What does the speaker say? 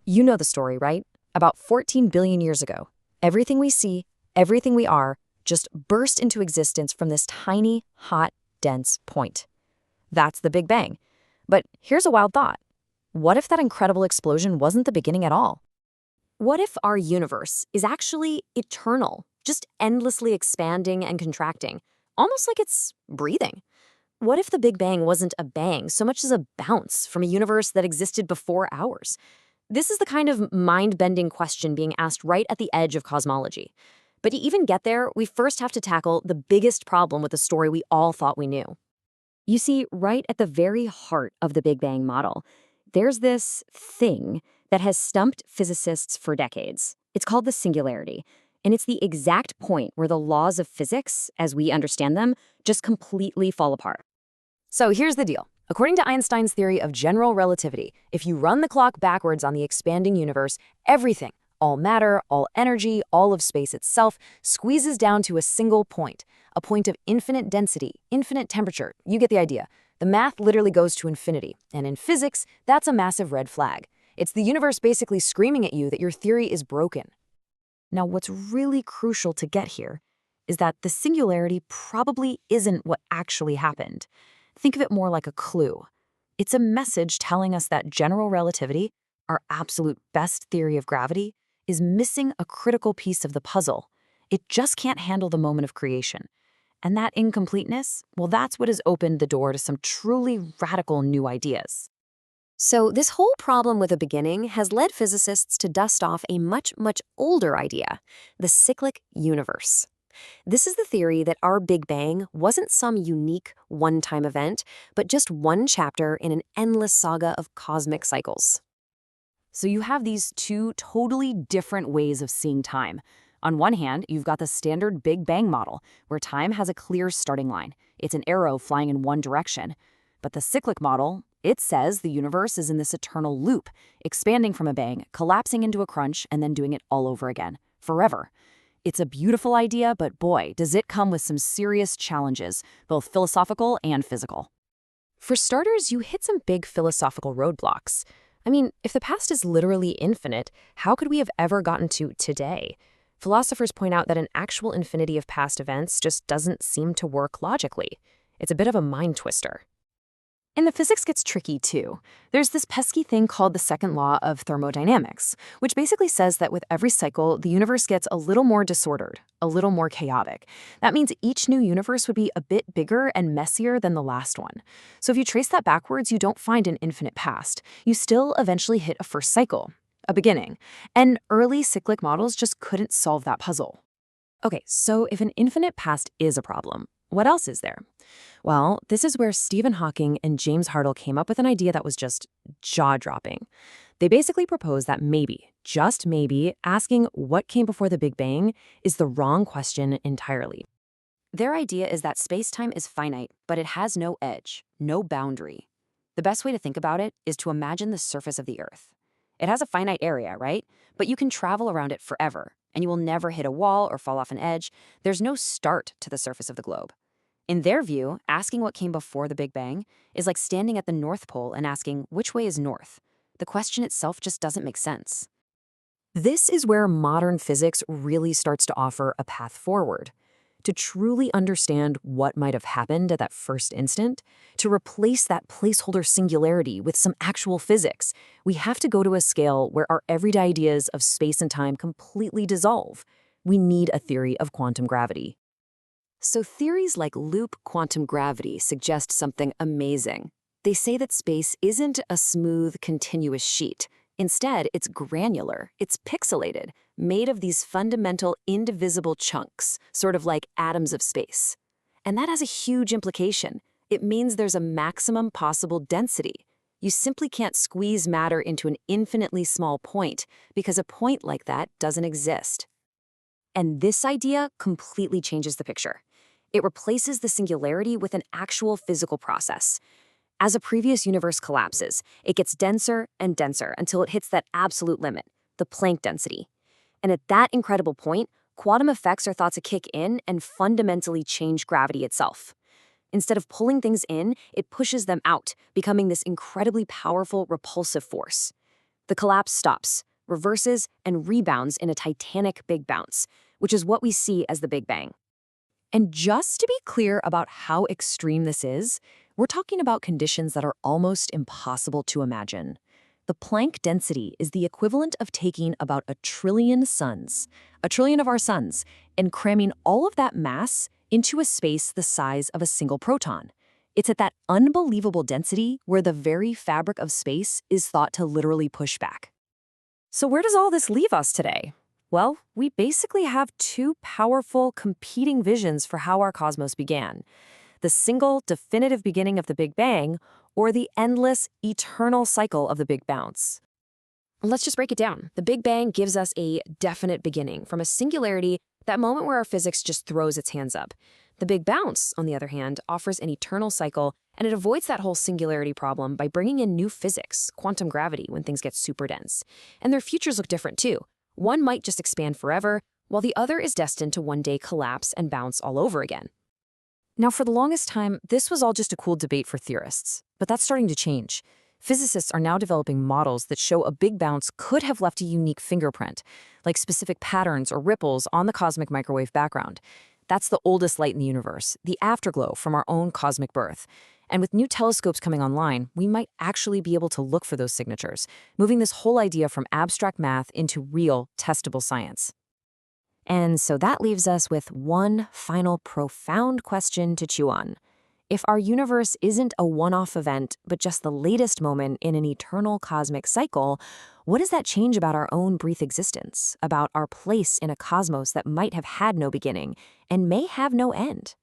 You know the story, right? About 14 billion years ago, everything we see, everything we are, just burst into existence from this tiny, hot, dense point. That's the Big Bang. But here's a wild thought. What if that incredible explosion wasn't the beginning at all? What if our universe is actually eternal, just endlessly expanding and contracting, almost like it's breathing? What if the Big Bang wasn't a bang so much as a bounce from a universe that existed before ours? This is the kind of mind-bending question being asked right at the edge of cosmology. But to even get there, we first have to tackle the biggest problem with the story we all thought we knew. You see, right at the very heart of the Big Bang model, there's this thing that has stumped physicists for decades. It's called the singularity, and it's the exact point where the laws of physics, as we understand them, just completely fall apart. So here's the deal. According to Einstein's theory of general relativity, if you run the clock backwards on the expanding universe, everything, all matter, all energy, all of space itself, squeezes down to a single point, a point of infinite density, infinite temperature. You get the idea. The math literally goes to infinity, and in physics, that's a massive red flag. It's the universe basically screaming at you that your theory is broken. Now, what's really crucial to get here is that the singularity probably isn't what actually happened. Think of it more like a clue. It's a message telling us that general relativity, our absolute best theory of gravity, is missing a critical piece of the puzzle. It just can't handle the moment of creation. And that incompleteness, well, that's what has opened the door to some truly radical new ideas. So this whole problem with a beginning has led physicists to dust off a much, much older idea, the cyclic universe. This is the theory that our Big Bang wasn't some unique one-time event, but just one chapter in an endless saga of cosmic cycles. So you have these two totally different ways of seeing time. On one hand, you've got the standard Big Bang model, where time has a clear starting line. It's an arrow flying in one direction. But the cyclic model, it says the universe is in this eternal loop, expanding from a bang, collapsing into a crunch, and then doing it all over again, forever. It's a beautiful idea, but boy, does it come with some serious challenges, both philosophical and physical. For starters, you hit some big philosophical roadblocks. I mean, if the past is literally infinite, how could we have ever gotten to today? Philosophers point out that an actual infinity of past events just doesn't seem to work logically. It's a bit of a mind twister. And the physics gets tricky, too. There's this pesky thing called the second law of thermodynamics, which basically says that with every cycle, the universe gets a little more disordered, a little more chaotic. That means each new universe would be a bit bigger and messier than the last one. So if you trace that backwards, you don't find an infinite past. You still eventually hit a first cycle, a beginning. And early cyclic models just couldn't solve that puzzle. Okay, so if an infinite past is a problem, what else is there? Well, this is where Stephen Hawking and James Hartle came up with an idea that was just jaw-dropping. They basically proposed that maybe, just maybe, asking what came before the Big Bang is the wrong question entirely. Their idea is that space-time is finite, but it has no edge, no boundary. The best way to think about it is to imagine the surface of the Earth. It has a finite area, right? But you can travel around it forever, and you will never hit a wall or fall off an edge. There's no start to the surface of the globe. In their view, asking what came before the Big Bang is like standing at the North Pole and asking which way is north. The question itself just doesn't make sense. This is where modern physics really starts to offer a path forward. To truly understand what might have happened at that first instant, to replace that placeholder singularity with some actual physics, we have to go to a scale where our everyday ideas of space and time completely dissolve. We need a theory of quantum gravity. So theories like loop quantum gravity suggest something amazing. They say that space isn't a smooth, continuous sheet. Instead, it's granular, it's pixelated, made of these fundamental, indivisible chunks, sort of like atoms of space. And that has a huge implication. It means there's a maximum possible density. You simply can't squeeze matter into an infinitely small point because a point like that doesn't exist. And this idea completely changes the picture. It replaces the singularity with an actual physical process. As a previous universe collapses, it gets denser and denser until it hits that absolute limit, the Planck density. And at that incredible point, quantum effects are thought to kick in and fundamentally change gravity itself. Instead of pulling things in, it pushes them out, becoming this incredibly powerful repulsive force. The collapse stops, reverses, and rebounds in a titanic big bounce, which is what we see as the Big Bang. And just to be clear about how extreme this is, we're talking about conditions that are almost impossible to imagine. The Planck density is the equivalent of taking about 1 trillion suns, 1 trillion of our suns, and cramming all of that mass into a space the size of a single proton. It's at that unbelievable density where the very fabric of space is thought to literally push back. So where does all this leave us today? Well, we basically have two powerful, competing visions for how our cosmos began. The single, definitive beginning of the Big Bang, or the endless, eternal cycle of the Big Bounce. Let's just break it down. The Big Bang gives us a definite beginning from a singularity, that moment where our physics just throws its hands up. The Big Bounce, on the other hand, offers an eternal cycle, and it avoids that whole singularity problem by bringing in new physics, quantum gravity, when things get super dense. And their futures look different too. One might just expand forever, while the other is destined to one day collapse and bounce all over again. Now, for the longest time, this was all just a cool debate for theorists, but that's starting to change. Physicists are now developing models that show a big bounce could have left a unique fingerprint, like specific patterns or ripples on the cosmic microwave background. That's the oldest light in the universe, the afterglow from our own cosmic birth. And with new telescopes coming online, we might actually be able to look for those signatures, moving this whole idea from abstract math into real, testable science. And so that leaves us with one final profound question to chew on. If our universe isn't a one-off event, but just the latest moment in an eternal cosmic cycle, what does that change about our own brief existence, about our place in a cosmos that might have had no beginning and may have no end?